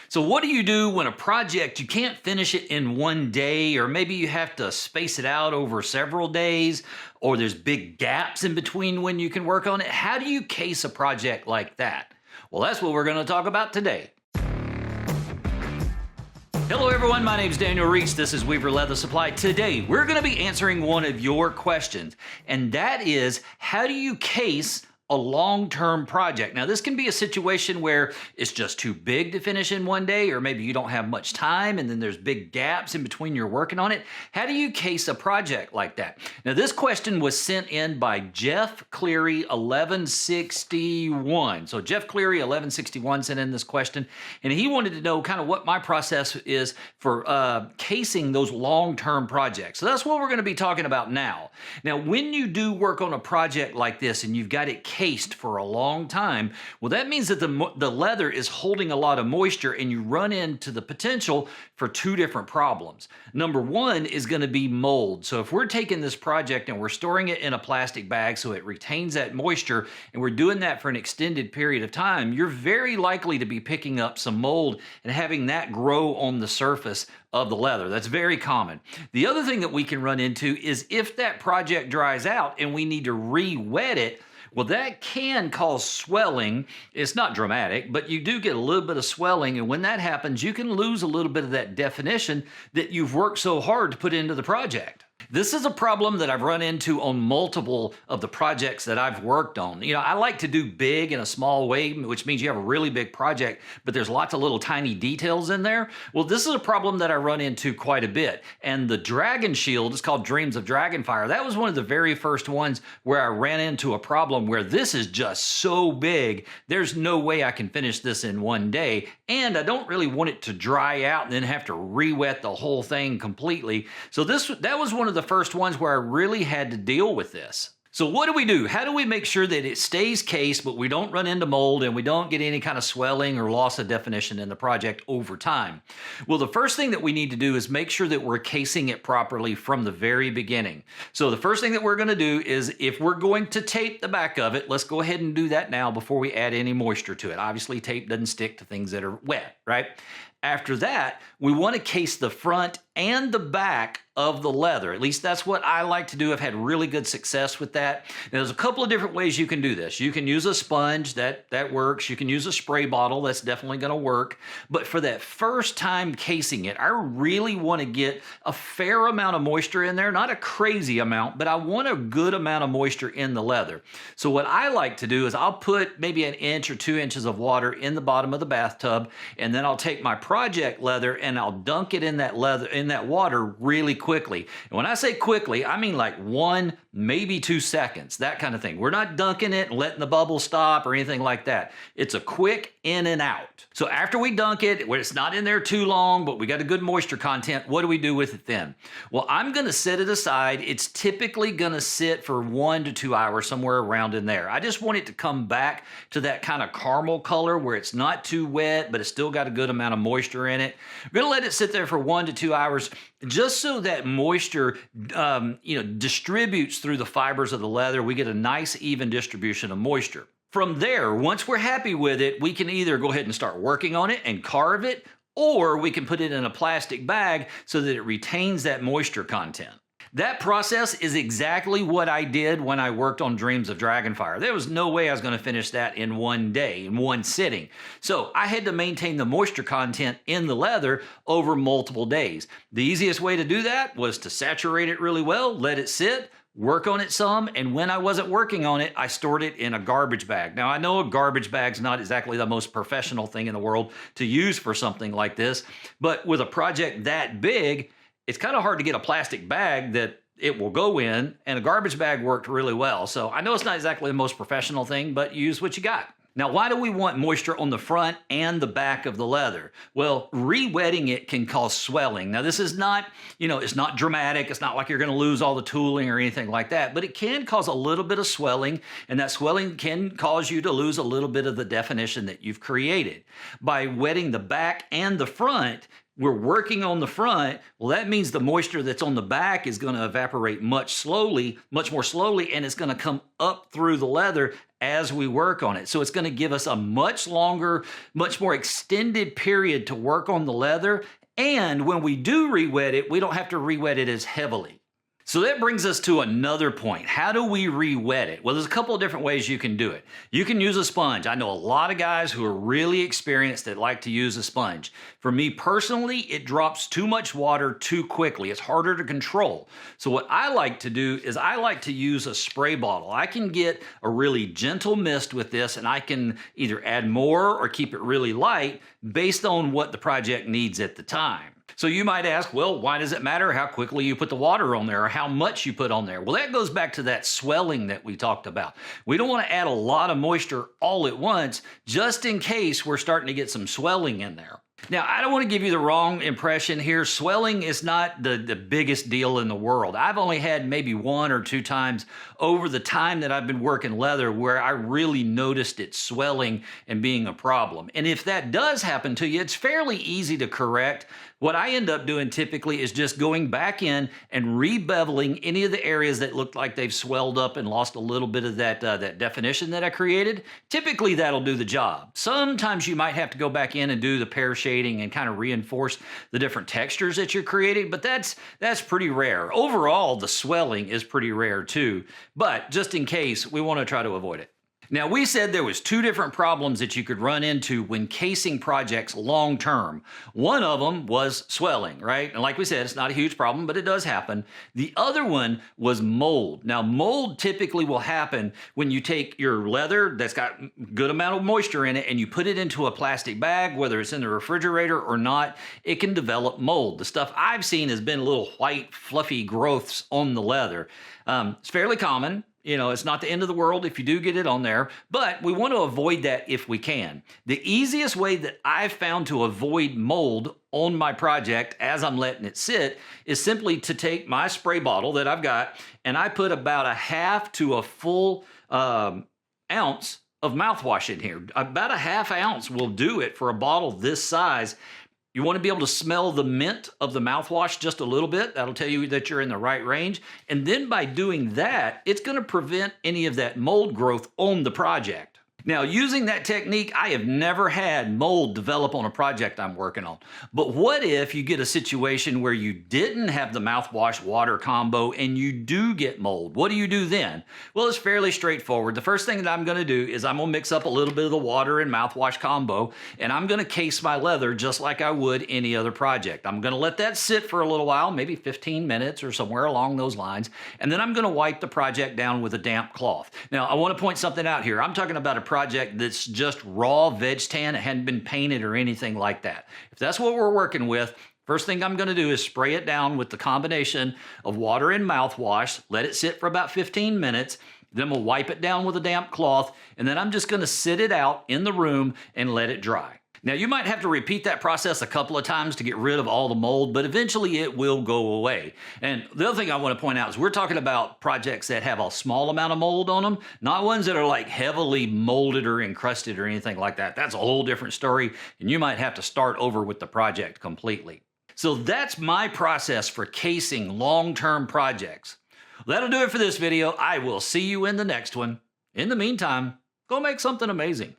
So what do you do when a project, you can't finish it in one day, or maybe you have to space it out over several days, or there's big gaps in between when you can work on it? How do you case a project like that? Well, that's what we're going to talk about today. Hello everyone, my name is Daniel Reach. This is Weaver Leather Supply. Today, we're going to be answering one of your questions, and that is, how do you case a long-term project? Now, this can be a situation where it's just too big to finish in one day, or maybe you don't have much time and then there's big gaps in between you're working on it. How do you case a project like that? Now, this question was sent in by Jeff Cleary 1161. So Jeff Cleary 1161 sent in this question, and he wanted to know kind of what my process is for casing those long-term projects. So that's what we're going to be talking about now. Now, when you do work on a project like this and you've got it cased for a long time, well, that means that the leather is holding a lot of moisture, and you run into the potential for two different problems. Number one is going to be mold. So if we're taking this project and we're storing it in a plastic bag so it retains that moisture, and we're doing that for an extended period of time, you're very likely to be picking up some mold and having that grow on the surface of the leather. That's very common. The other thing that we can run into is if that project dries out and we need to re-wet it, well, that can cause swelling. It's not dramatic, but you do get a little bit of swelling, and when that happens, you can lose a little bit of that definition that you've worked so hard to put into the project. This is a problem that I've run into on multiple of the projects that I've worked on. You know, I like to do big in a small way, which means you have a really big project, but there's lots of little tiny details in there. Well, this is a problem that I run into quite a bit. And the Dragon Shield is called Dreams of Dragonfire. That was one of the very first ones where I ran into a problem where this is just so big, there's no way I can finish this in one day. And I don't really want it to dry out and then have to re-wet the whole thing completely. So that was one of the first ones where I really had to deal with this. So what do? How do we make sure that it stays cased, but we don't run into mold and we don't get any kind of swelling or loss of definition in the project over time? Well, the first thing that we need to do is make sure that we're casing it properly from the very beginning. So the first thing that we're going to do is, if we're going to tape the back of it, let's go ahead and do that now before we add any moisture to it. Obviously, tape doesn't stick to things that are wet, right? After that, we want to case the front and the back of the leather. At least that's what I like to do. I've had really good success with that. Now, there's a couple of different ways you can do this. You can use a sponge, that works. You can use a spray bottle, that's definitely going to work. But for that first time casing it, I really want to get a fair amount of moisture in there, not a crazy amount, but I want a good amount of moisture in the leather. So what I like to do is I'll put maybe 1 inch or 2 inches of water in the bottom of the bathtub, and then I'll take my project leather and I'll dunk it in that water really quickly. And when I say quickly, I mean like 1, maybe 2 seconds, that kind of thing. We're not dunking it and letting the bubble stop or anything like that. It's a quick in and out. So after we dunk it, where it's not in there too long, but we got a good moisture content, what do we do with it then? Well, I'm going to set it aside. It's typically going to sit for 1 to 2 hours, somewhere around in there. I just want it to come back to that kind of caramel color where it's not too wet, but it's still got a good amount of moisture in it. We're going to let it sit there for 1 to 2 hours, just so that moisture distributes through the fibers of the leather. We get a nice even distribution of moisture. From there, once we're happy with it, we can either go ahead and start working on it and carve it, or we can put it in a plastic bag so that it retains that moisture content. That process is exactly what I did when I worked on Dreams of Dragonfire. There was no way I was going to finish that in one day, in one sitting. So I had to maintain the moisture content in the leather over multiple days. The easiest way to do that was to saturate it really well, let it sit, work on it some, and when I wasn't working on it, I stored it in a garbage bag. Now, I know a garbage bag's not exactly the most professional thing in the world to use for something like this, but with a project that big, it's kind of hard to get a plastic bag that it will go in, and a garbage bag worked really well. So I know it's not exactly the most professional thing, but use what you got. Now, why do we want moisture on the front and the back of the leather? Well, re-wetting it can cause swelling. Now, this is not, it's not dramatic. It's not like you're going to lose all the tooling or anything like that, but it can cause a little bit of swelling, and that swelling can cause you to lose a little bit of the definition that you've created. By wetting the back and the front, we're working on the front, well, that means the moisture that's on the back is going to evaporate much more slowly, and it's going to come up through the leather as we work on it. So it's going to give us a much longer, much more extended period to work on the leather. And when we do re-wet it, we don't have to re-wet it as heavily. So that brings us to another point. How do we re-wet it? Well, there's a couple of different ways you can do it. You can use a sponge. I know a lot of guys who are really experienced that like to use a sponge. For me personally, it drops too much water too quickly. It's harder to control. So what I like to do is I like to use a spray bottle. I can get a really gentle mist with this, and I can either add more or keep it really light based on what the project needs at the time. So you might ask, well, why does it matter how quickly you put the water on there or how much you put on there? Well, that goes back to that swelling that we talked about. We don't want to add a lot of moisture all at once, just in case we're starting to get some swelling in there. Now, I don't want to give you the wrong impression here. Swelling is not the biggest deal in the world. I've only had maybe 1 or 2 times over the time that I've been working leather where I really noticed it swelling and being a problem. And if that does happen to you, it's fairly easy to correct. What I end up doing typically is just going back in and rebeveling any of the areas that look like they've swelled up and lost a little bit of that definition that I created. Typically, that'll do the job. Sometimes you might have to go back in and do the pear shading and kind of reinforce the different textures that you're creating, but that's pretty rare. Overall, the swelling is pretty rare too, but just in case, we want to try to avoid it. Now, we said there was 2 different problems that you could run into when casing projects long term. One of them was swelling, right? And like we said, it's not a huge problem, but it does happen. The other one was mold. Now, mold typically will happen when you take your leather that's got a good amount of moisture in it and you put it into a plastic bag, whether it's in the refrigerator or not, it can develop mold. The stuff I've seen has been little white, fluffy growths on the leather. It's fairly common. You know, it's not the end of the world if you do get it on there, but we want to avoid that if we can. The easiest way that I've found to avoid mold on my project as I'm letting it sit is simply to take my spray bottle that I've got and I put about a half to a full ounce of mouthwash in here. About a half ounce will do it for a bottle this size. You want to be able to smell the mint of the mouthwash just a little bit. That'll tell you that you're in the right range. And then by doing that, it's going to prevent any of that mold growth on the project. Now, using that technique, I have never had mold develop on a project I'm working on. But what if you get a situation where you didn't have the mouthwash water combo and you do get mold? What do you do then? Well, it's fairly straightforward. The first thing that I'm going to do is I'm going to mix up a little bit of the water and mouthwash combo, and I'm going to case my leather just like I would any other project. I'm going to let that sit for a little while, maybe 15 minutes or somewhere along those lines, and then I'm going to wipe the project down with a damp cloth. Now, I want to point something out here. I'm talking about a project that's just raw veg tan. It hadn't been painted or anything like that. If that's what we're working with, first thing I'm going to do is spray it down with the combination of water and mouthwash, let it sit for about 15 minutes, then we'll wipe it down with a damp cloth, and then I'm just going to sit it out in the room and let it dry. Now, you might have to repeat that process a couple of times to get rid of all the mold, but eventually it will go away. And the other thing I want to point out is we're talking about projects that have a small amount of mold on them, not ones that are like heavily molded or encrusted or anything like that. That's a whole different story, and you might have to start over with the project completely. So that's my process for casing long-term projects. That'll do it for this video. I will see you in the next one. In the meantime, go make something amazing.